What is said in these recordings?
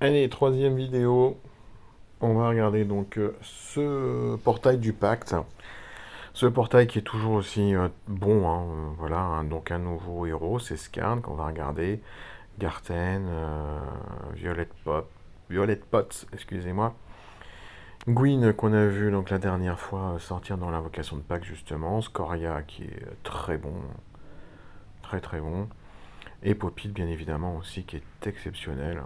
Allez, troisième vidéo. On va regarder donc ce portail du pacte. Ce portail qui est toujours aussi bon, hein, voilà, hein, donc un nouveau héros, c'est Skarn qu'on va regarder. Garten, Violet Potts, excusez-moi. Gwyn qu'on a vu donc la dernière fois sortir dans l'invocation de Pâques justement. Scoria qui est très bon, très très bon. Et Popit bien évidemment aussi qui est exceptionnel.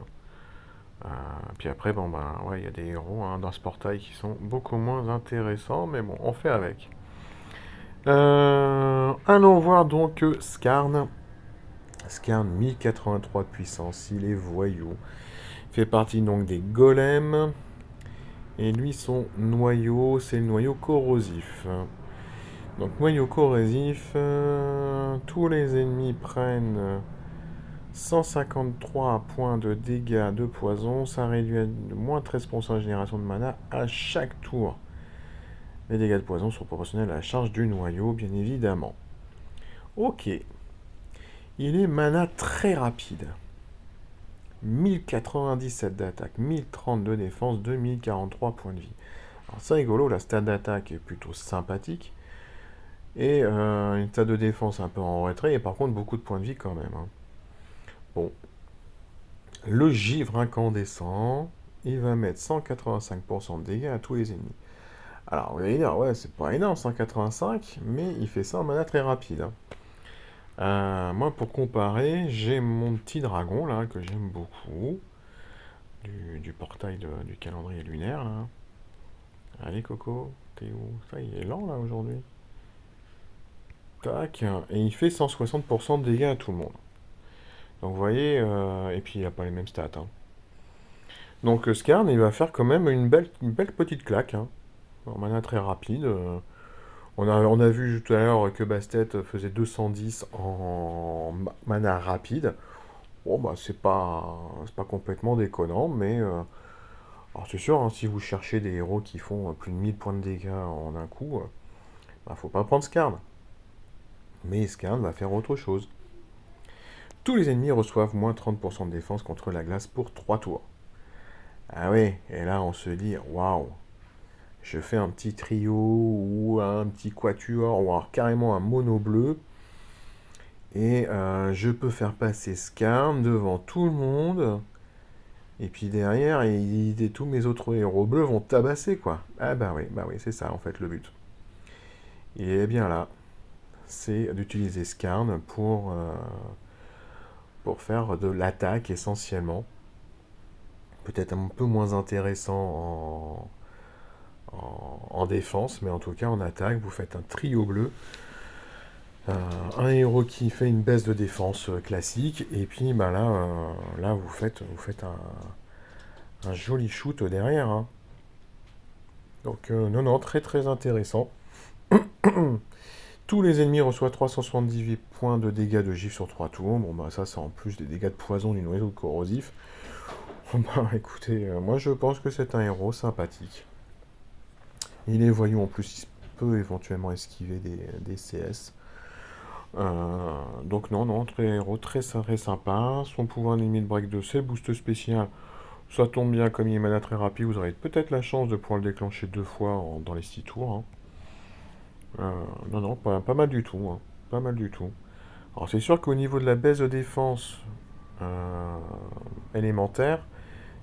Puis après, bon ben ouais, il y a des héros hein, dans ce portail qui sont beaucoup moins intéressants, mais bon, on fait avec. Allons voir donc Skarn. Skarn 1083 de puissance, il est voyou. Il fait partie donc des golems. Et lui, son noyau, c'est le noyau corrosif. Donc noyau corrosif, tous les ennemis prennent 153 points de dégâts de poison, ça réduit à moins 13% la génération de mana à chaque tour. Les dégâts de poison sont proportionnels à la charge du noyau, bien évidemment. Ok. Il est mana très rapide. 1097 d'attaque, 1030 de défense, 2043 points de vie. Alors c'est rigolo, la stat d'attaque est plutôt sympathique. Et une stat de défense un peu en retrait, et par contre beaucoup de points de vie quand même. Hein. Bon, le givre incandescent, il va mettre 185% de dégâts à tous les ennemis. Alors, vous allez dire, ouais, c'est pas énorme, 185, mais il fait ça en mana très rapide. Hein. Moi, pour comparer, j'ai mon petit dragon, là, que j'aime beaucoup, du portail du calendrier lunaire, là. Allez, Coco, t'es où? Ça, il est lent, là, aujourd'hui. Tac, et il fait 160% de dégâts à tout le monde. Donc, vous voyez, et puis il n'a pas les mêmes stats. Hein. Donc, Skarn, il va faire quand même une belle petite claque, hein. En mana très rapide. On a vu tout à l'heure que Bastet faisait 210 en mana rapide. Bon, bah, c'est pas complètement déconnant, mais alors c'est sûr, hein, si vous cherchez des héros qui font plus de 1000 points de dégâts en un coup, bah, faut pas prendre Skarn. Mais Skarn va faire autre chose. Tous les ennemis reçoivent moins 30% de défense contre la glace pour 3 tours. Ah oui, et là on se dit, waouh, je fais un petit trio ou un petit quatuor ou alors carrément un mono bleu. Et je peux faire passer Skarn devant tout le monde. Et puis derrière, tous mes autres héros bleus vont tabasser, quoi. Ah bah oui, c'est ça en fait le but. Et bien là, c'est d'utiliser Skarn pour faire de l'attaque essentiellement. Peut-être un peu moins intéressant en défense, mais en tout cas en attaque, vous faites un trio bleu. Un héros qui fait une baisse de défense classique, et puis bah là vous faites un joli shoot derrière. Hein. Donc non, non, très très intéressant. Tous les ennemis reçoivent 378 points de dégâts de gifle sur 3 tours. Bon bah ça c'est en plus des dégâts de poison du noyau corrosif. Bah écoutez, moi je pense que c'est un héros sympathique. Il est voyou en plus, il peut éventuellement esquiver des CS. Donc non, non, très héros, très, très sympa. Son pouvoir limite break 2, c'est le boost spécial. Ça tombe bien, comme il est mana très rapide, vous aurez peut-être la chance de pouvoir le déclencher 2 fois dans les 6 tours. Hein. Non, non, pas mal du tout. Hein. Pas mal du tout. Alors c'est sûr qu'au niveau de la baisse de défense euh, élémentaire,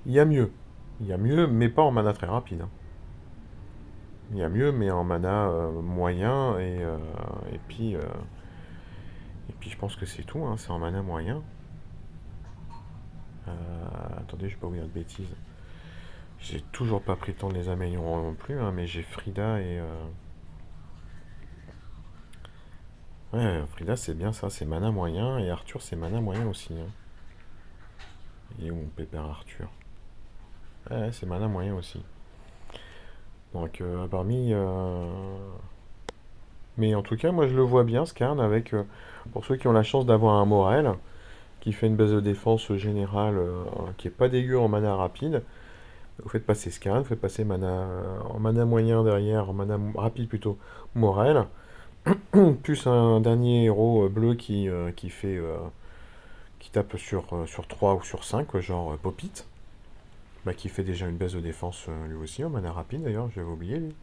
il y a mieux. Il y a mieux, mais pas en mana très rapide. Hein. Il y a mieux, mais en mana moyen, et puis je pense que c'est tout, hein, c'est en mana moyen. Attendez, je vais pas vous dire de bêtises. J'ai toujours pas pris le temps de les améliorer non plus, hein, mais j'ai Frida et... Ouais, Frida c'est bien ça, c'est mana moyen, et Arthur c'est mana moyen aussi. Hein. Il est où mon pépère Arthur? Ouais, c'est mana moyen aussi. Donc parmi... Mais en tout cas, moi je le vois bien, Skarn, avec... pour ceux qui ont la chance d'avoir un Morel, qui fait une base de défense générale qui est pas dégueu en mana rapide, vous faites passer Skarn, vous faites passer en mana moyen derrière, en mana rapide plutôt, Morel, plus un dernier héros bleu qui tape sur 3 ou sur 5, genre Popit. Bah, qui fait déjà une baisse de défense lui aussi, en mana rapide d'ailleurs, j'avais oublié lui.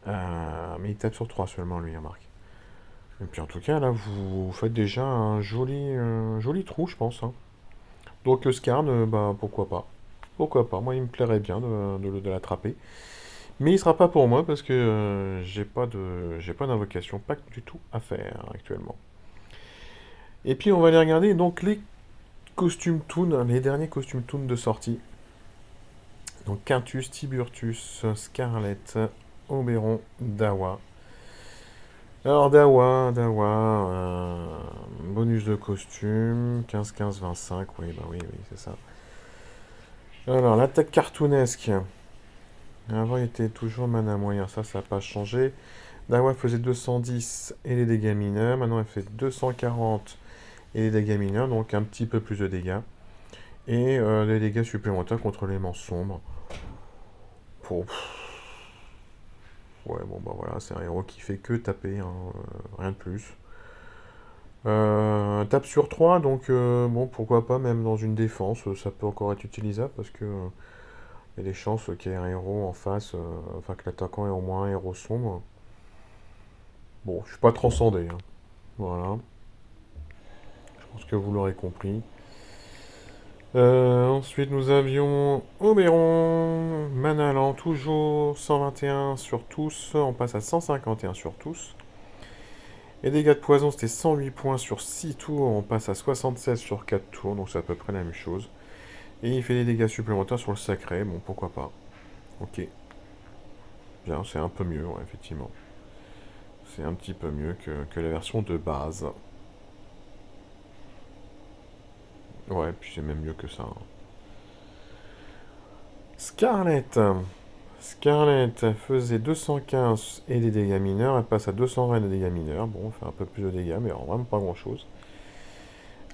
Mais il tape sur 3 seulement lui, remarque. Et puis en tout cas, là, vous faites déjà un joli trou, je pense, hein. Donc Skarn, bah pourquoi pas. Pourquoi pas, moi il me plairait bien de l'attraper. Mais il sera pas pour moi parce que j'ai pas d'invocation pack du tout à faire actuellement. Et puis on va aller regarder donc les costumes Toon, les derniers costumes Toon de sortie. Donc Quintus, Tiburtus, Scarlet, Oberon, Dawa. Alors Dawa, bonus de costume, 15, 15, 25, oui, bah oui, oui, c'est ça. Alors l'attaque cartoonesque. Avant il était toujours mana moyen, ça n'a pas changé. Dawa faisait 210 et les dégâts mineurs, maintenant elle fait 240 et les dégâts mineurs, donc un petit peu plus de dégâts. Et les dégâts supplémentaires contre l'élément sombre. Pour... Ouais, bon bah voilà, c'est un héros qui fait que taper, hein, rien de plus. Tape sur 3, donc bon, pourquoi pas, même dans une défense, ça peut encore être utilisable parce que y a des chances qu'il y ait un héros en face, enfin que l'attaquant ait au moins un héros sombre. Bon, je suis pas transcendé, hein. Voilà, je pense que vous l'aurez compris. Ensuite, nous avions Oberon, Manalan, toujours 121 sur tous, on passe à 151 sur tous. Les dégâts de poison, c'était 108 points sur 6 tours, on passe à 76 sur 4 tours, donc c'est à peu près la même chose. Et il fait des dégâts supplémentaires sur le sacré, bon pourquoi pas. Ok. Bien, c'est un peu mieux, ouais, effectivement. C'est un petit peu mieux que la version de base. Ouais, puis c'est même mieux que ça, hein. Scarlett. Scarlett faisait 215 et des dégâts mineurs, elle passe à 220 de dégâts mineurs. Bon, on fait un peu plus de dégâts, mais vraiment pas grand chose.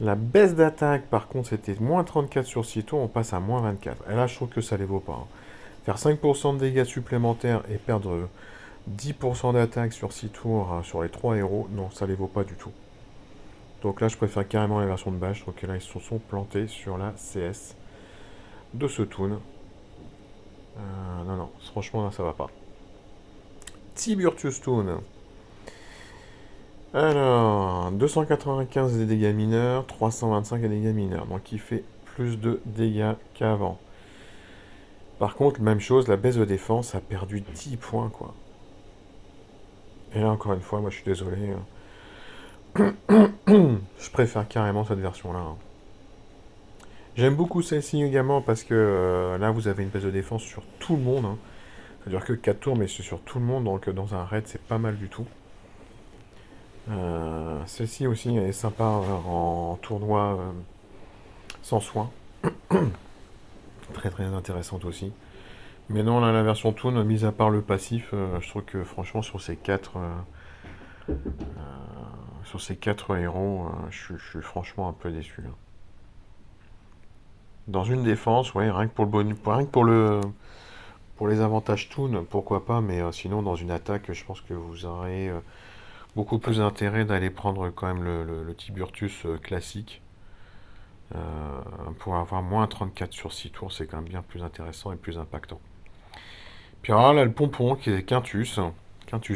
La baisse d'attaque, par contre, c'était moins 34 sur 6 tours, on passe à moins 24. Et là, je trouve que ça les vaut pas, hein. Faire 5% de dégâts supplémentaires et perdre 10% d'attaque sur 6 tours sur les 3 héros, non, ça les vaut pas du tout. Donc là, je préfère carrément la version de base. Je trouve que là, ils se sont plantés sur la CS de ce toon. Non, non, franchement, là, ça va pas. Tiburtius Toon. Alors, 295 des dégâts mineurs, 325 des dégâts mineurs. Donc il fait plus de dégâts qu'avant. Par contre, même chose, la baisse de défense a perdu 10 points, quoi. Et là, encore une fois, moi je suis désolé, je préfère carrément cette version-là, hein. J'aime beaucoup celle-ci également parce que là, vous avez une baisse de défense sur tout le monde, hein. Ça dure que 4 tours, mais c'est sur tout le monde, donc dans un raid, c'est pas mal du tout. Celle-ci aussi est sympa en tournoi sans soin. Très très intéressante aussi. Mais non, là, la version Toon, mis à part le passif, je trouve que franchement, sur ces quatre héros, je suis franchement un peu déçu, hein. Dans une défense, ouais, rien que pour le bonus, rien que pour les avantages Toon, pourquoi pas, mais sinon, dans une attaque, je pense que vous aurez beaucoup plus d'intérêt d'aller prendre quand même le Tiburtius classique. Pour avoir moins 34 sur 6 tours, c'est quand même bien plus intéressant et plus impactant. Puis alors là, le pompon qui est Quintus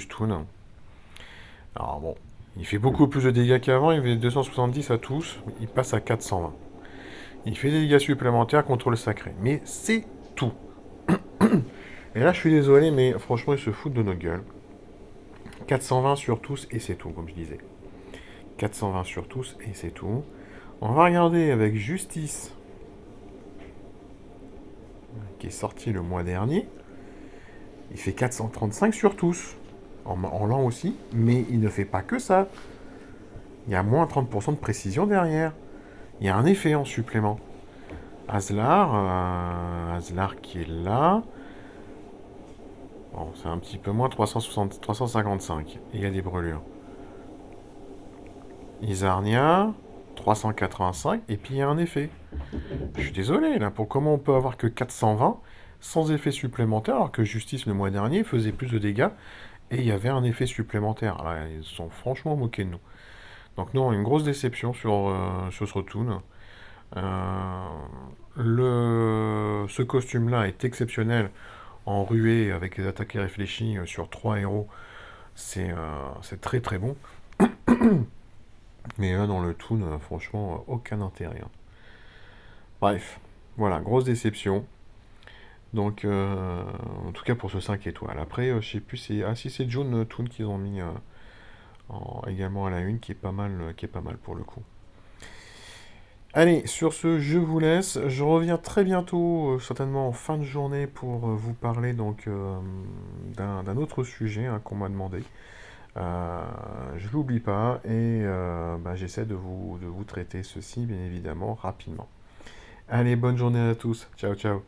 Toon. Alors bon, il fait beaucoup plus de dégâts qu'avant, il fait 270 à tous, il passe à 420. Il fait des dégâts supplémentaires contre le sacré, mais c'est tout. Et là, je suis désolé, mais franchement, ils se foutent de notre gueule. 420 sur tous, et c'est tout, comme je disais. 420 sur tous, et c'est tout. On va regarder avec Justice, qui est sorti le mois dernier. Il fait 435 sur tous, en lent aussi, mais il ne fait pas que ça. Il y a moins 30% de précision derrière. Il y a un effet en supplément. Aslar qui est là. Bon, c'est un petit peu moins 355. Et il y a des brûlures. Isarnia, 385. Et puis il y a un effet. Je suis désolé, là, pour comment on peut avoir que 420 sans effet supplémentaire, alors que Justice le mois dernier faisait plus de dégâts et il y avait un effet supplémentaire. Là, ils sont franchement moqués de nous. Donc non, une grosse déception sur ce retour. ce costume-là est exceptionnel en ruée avec les attaques réfléchies sur 3 héros. C'est très très bon. Mais là, dans le Toon, franchement, aucun intérêt, hein. Bref, voilà, grosse déception. Donc, en tout cas pour ce 5 étoiles. Après, je sais plus, si c'est June Toon qu'ils ont mis également à la une, qui est pas mal pour le coup. Allez, sur ce, je vous laisse. Je reviens très bientôt, certainement en fin de journée, pour vous parler donc d'un autre sujet hein, qu'on m'a demandé. Je l'oublie pas et bah, j'essaie de vous traiter ceci, bien évidemment, rapidement. Allez, bonne journée à tous. Ciao, ciao.